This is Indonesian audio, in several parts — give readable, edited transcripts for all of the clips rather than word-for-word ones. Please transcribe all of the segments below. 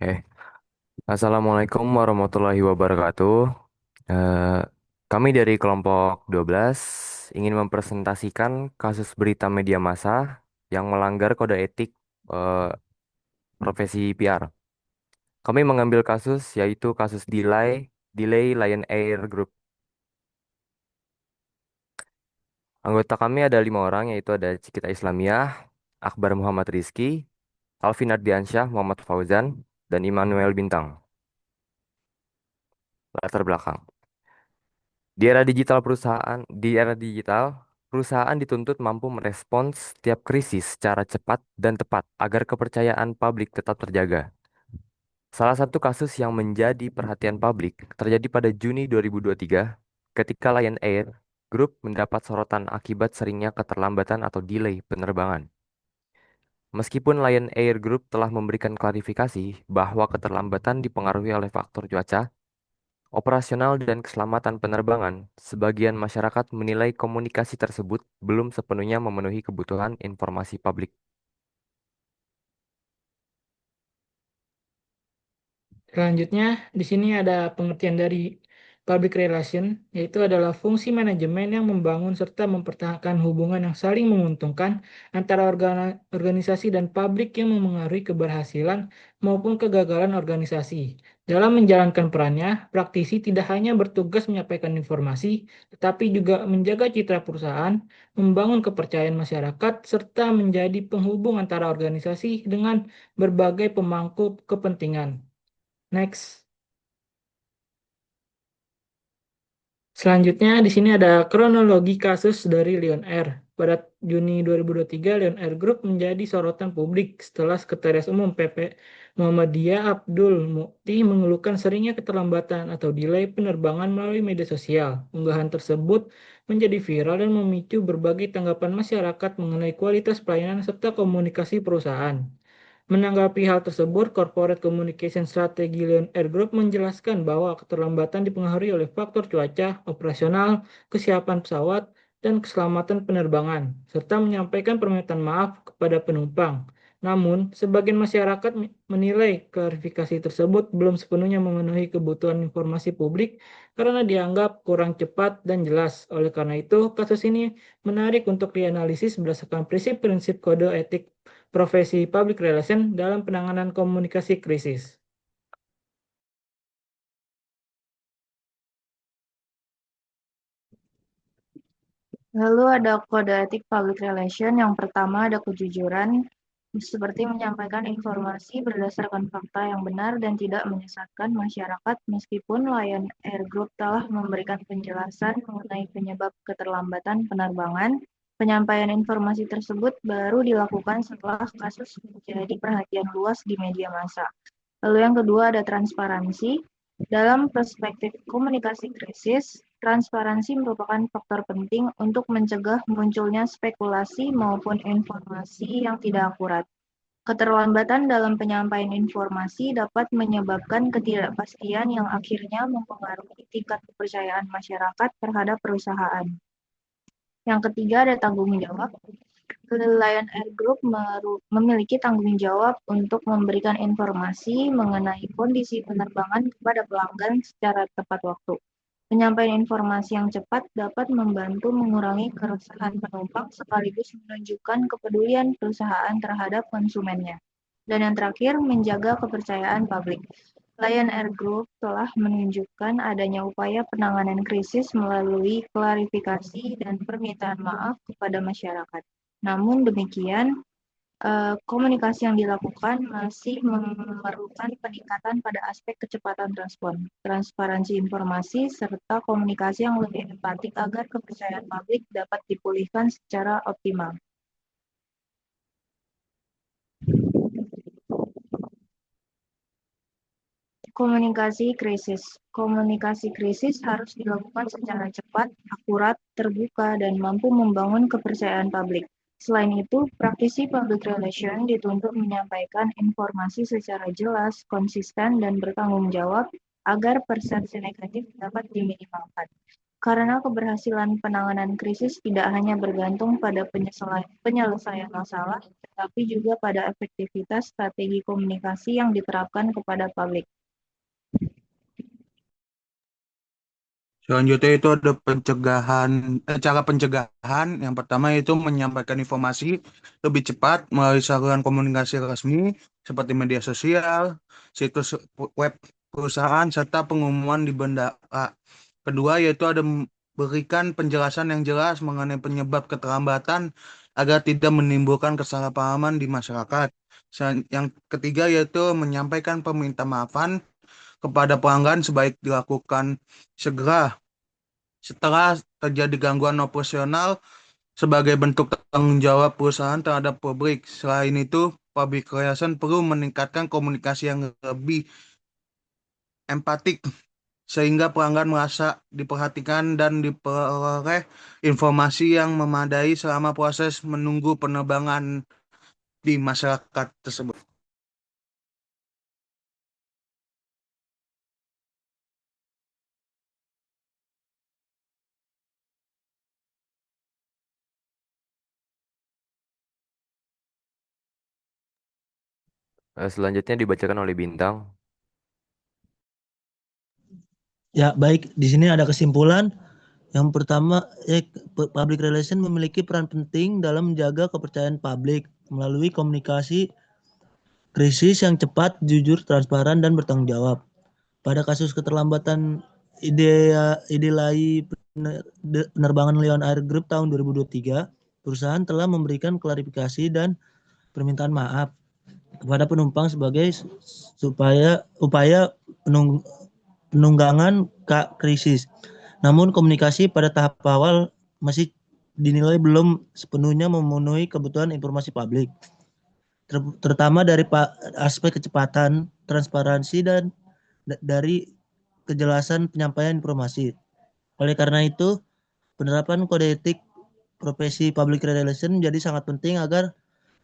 Eh, Assalamualaikum warahmatullahi wabarakatuh. Eh, Kami dari kelompok 12 ingin mempresentasikan kasus berita media massa yang melanggar kode etik eh, profesi PR. Kami mengambil kasus yaitu kasus Delay Lion Air Group. Anggota kami ada 5 orang yaitu ada Cikita Islamiyah, Akbar Muhammad Rizky, Alvin Ardiansyah, Muhammad Fauzan, dan Immanuel Bintang. Latar belakang. Di era digital, perusahaan dituntut mampu merespons setiap krisis secara cepat dan tepat agar kepercayaan publik tetap terjaga. Salah satu kasus yang menjadi perhatian publik terjadi pada Juni 2023 ketika Lion Air Group mendapat sorotan akibat seringnya keterlambatan atau delay penerbangan. Meskipun Lion Air Group telah memberikan klarifikasi bahwa keterlambatan dipengaruhi oleh faktor cuaca, operasional dan keselamatan penerbangan, sebagian masyarakat menilai komunikasi tersebut belum sepenuhnya memenuhi kebutuhan informasi publik. Selanjutnya, di sini ada pengertian dari public relation, yaitu adalah fungsi manajemen yang membangun serta mempertahankan hubungan yang saling menguntungkan antara organisasi dan publik yang memengaruhi keberhasilan maupun kegagalan organisasi. Dalam menjalankan perannya, praktisi tidak hanya bertugas menyampaikan informasi, tetapi juga menjaga citra perusahaan, membangun kepercayaan masyarakat, serta menjadi penghubung antara organisasi dengan berbagai pemangku kepentingan. Next. Selanjutnya di sini ada kronologi kasus dari Lion Air. Pada Juni 2023, Lion Air Group menjadi sorotan publik setelah Sekretaris Umum PP Muhammadiyah Abdul Mukti mengeluhkan seringnya keterlambatan atau delay penerbangan melalui media sosial. Unggahan tersebut menjadi viral dan memicu berbagai tanggapan masyarakat mengenai kualitas pelayanan serta komunikasi perusahaan. Menanggapi hal tersebut, Corporate Communication Strategy Lion Air Group menjelaskan bahwa keterlambatan dipengaruhi oleh faktor cuaca, operasional, kesiapan pesawat, dan keselamatan penerbangan, serta menyampaikan permintaan maaf kepada penumpang. Namun, sebagian masyarakat menilai klarifikasi tersebut belum sepenuhnya memenuhi kebutuhan informasi publik karena dianggap kurang cepat dan jelas. Oleh karena itu, kasus ini menarik untuk dianalisis berdasarkan prinsip-prinsip kode etik profesi public relation dalam penanganan komunikasi krisis. Lalu ada kode etik public relation. Yang pertama ada kejujuran, seperti menyampaikan informasi berdasarkan fakta yang benar dan tidak menyesatkan masyarakat meskipun Lion Air Group telah memberikan penjelasan mengenai penyebab keterlambatan penerbangan. Penyampaian informasi tersebut baru dilakukan setelah kasus menjadi perhatian luas di media massa. Lalu yang kedua ada transparansi. Dalam perspektif komunikasi krisis, transparansi merupakan faktor penting untuk mencegah munculnya spekulasi maupun informasi yang tidak akurat. Keterlambatan dalam penyampaian informasi dapat menyebabkan ketidakpastian yang akhirnya mempengaruhi tingkat kepercayaan masyarakat terhadap perusahaan. Yang ketiga ada tanggung jawab. Lion Air Group memiliki tanggung jawab untuk memberikan informasi mengenai kondisi penerbangan kepada pelanggan secara tepat waktu. Penyampaian informasi yang cepat dapat membantu mengurangi keresahan penumpang sekaligus menunjukkan kepedulian perusahaan terhadap konsumennya. Dan yang terakhir, menjaga kepercayaan publik. Lion Air Group telah menunjukkan adanya upaya penanganan krisis melalui klarifikasi dan permintaan maaf kepada masyarakat. Namun demikian, komunikasi yang dilakukan masih memerlukan peningkatan pada aspek kecepatan respon, transparansi informasi, serta komunikasi yang lebih empatik agar kepercayaan publik dapat dipulihkan secara optimal. Komunikasi krisis. Komunikasi krisis harus dilakukan secara cepat, akurat, terbuka, dan mampu membangun kepercayaan publik. Selain itu, praktisi public relation dituntut menyampaikan informasi secara jelas, konsisten, dan bertanggung jawab agar persepsi negatif dapat diminimalkan. Karena keberhasilan penanganan krisis tidak hanya bergantung pada penyelesaian masalah, tetapi juga pada efektivitas strategi komunikasi yang diterapkan kepada publik. Selanjutnya itu ada cara pencegahan. Yang pertama itu menyampaikan informasi lebih cepat melalui saluran komunikasi resmi seperti media sosial, situs web perusahaan, serta pengumuman di bendara. Kedua yaitu ada berikan penjelasan yang jelas mengenai penyebab keterlambatan agar tidak menimbulkan kesalahpahaman di masyarakat. Yang ketiga yaitu menyampaikan permintaan maafan kepada pelanggan sebaik dilakukan segera setelah terjadi gangguan operasional sebagai bentuk tanggung jawab perusahaan terhadap publik. Selain itu, public relation perlu meningkatkan komunikasi yang lebih empatik sehingga pelanggan merasa diperhatikan dan diperoleh informasi yang memadai selama proses menunggu penerbangan di masyarakat tersebut. Selanjutnya dibacakan oleh Bintang. Ya, baik. Di sini ada kesimpulan. Yang pertama, public relation memiliki peran penting dalam menjaga kepercayaan publik melalui komunikasi krisis yang cepat, jujur, transparan, dan bertanggung jawab. Pada kasus keterlambatan Idelai penerbangan Lion Air Group tahun 2023, perusahaan telah memberikan klarifikasi dan permintaan maaf kepada penumpang sebagai upaya penunggangan krisis. Namun komunikasi pada tahap awal masih dinilai belum sepenuhnya memenuhi kebutuhan informasi publik, terutama dari aspek kecepatan, transparansi, dan dari kejelasan penyampaian informasi. Oleh karena itu, penerapan kode etik profesi public relation menjadi sangat penting agar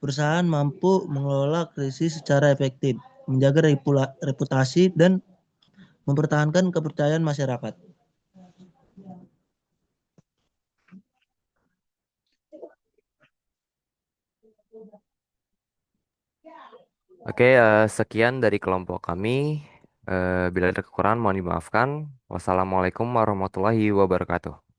perusahaan mampu mengelola krisis secara efektif, menjaga reputasi, dan mempertahankan kepercayaan masyarakat. Oke, sekian dari kelompok kami. Bila ada kekurangan mohon dimaafkan. Wassalamualaikum warahmatullahi wabarakatuh.